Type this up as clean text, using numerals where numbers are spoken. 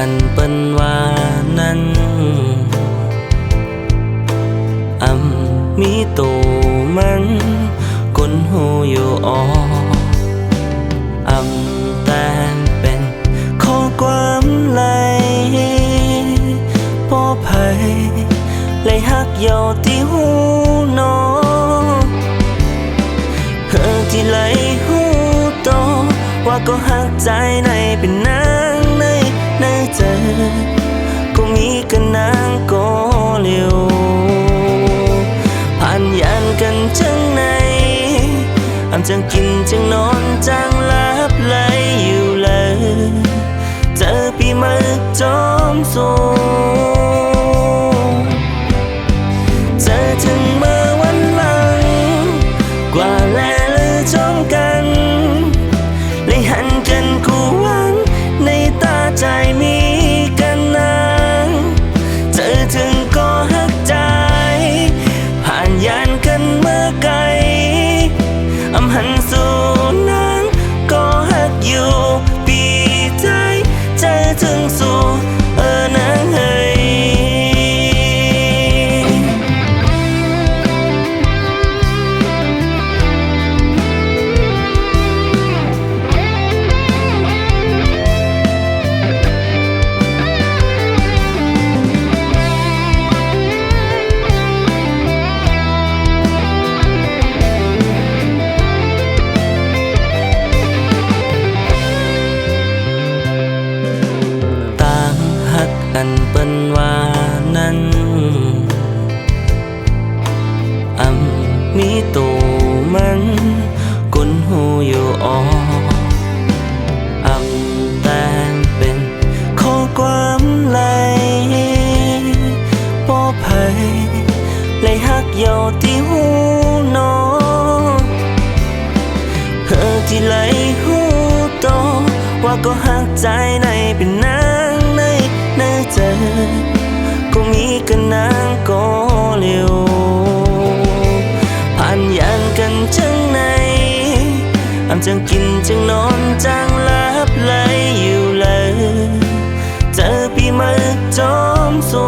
กันเปิ้นว่านั้นมีโตมันคนหูอยู่แต่เป็นข้อความไหลพอไผเลยฮักเยาที่หูนอที่ไหลหูโตว่าก็ฮักใจในเป็นนางในเจอก็มีกันนางก็เร็วผ่านยานกันจังในจังกินจังนอนจังลับไหลอยู่เลยเจอปีมาจอมสูเจอถึงเมื่อวันหลังกว่าแลลือจ้องกันเลยหันกันกูหวังในตาใจมีกันนางเจอถึงก็หักใจผ่านยานกันเมื่อไกลหันสู่นางก็หักอยู่ปีใจเจอถึงสู่นางเฮ้ยกันเปิ้นว่านั้นมีโตมันกุนหูอยู่แต่เป็นข้อความไหลพอไผเลยฮักเยาที่หูนอที่ไหลหูโตว่าก็ฮักใจในเป็นนางในเจอก็มีกันนางก็เร็วผ่านยานกันจังในจังกินจังนอนจังลับไหลอยู่เลยเจอปีมาจอมสู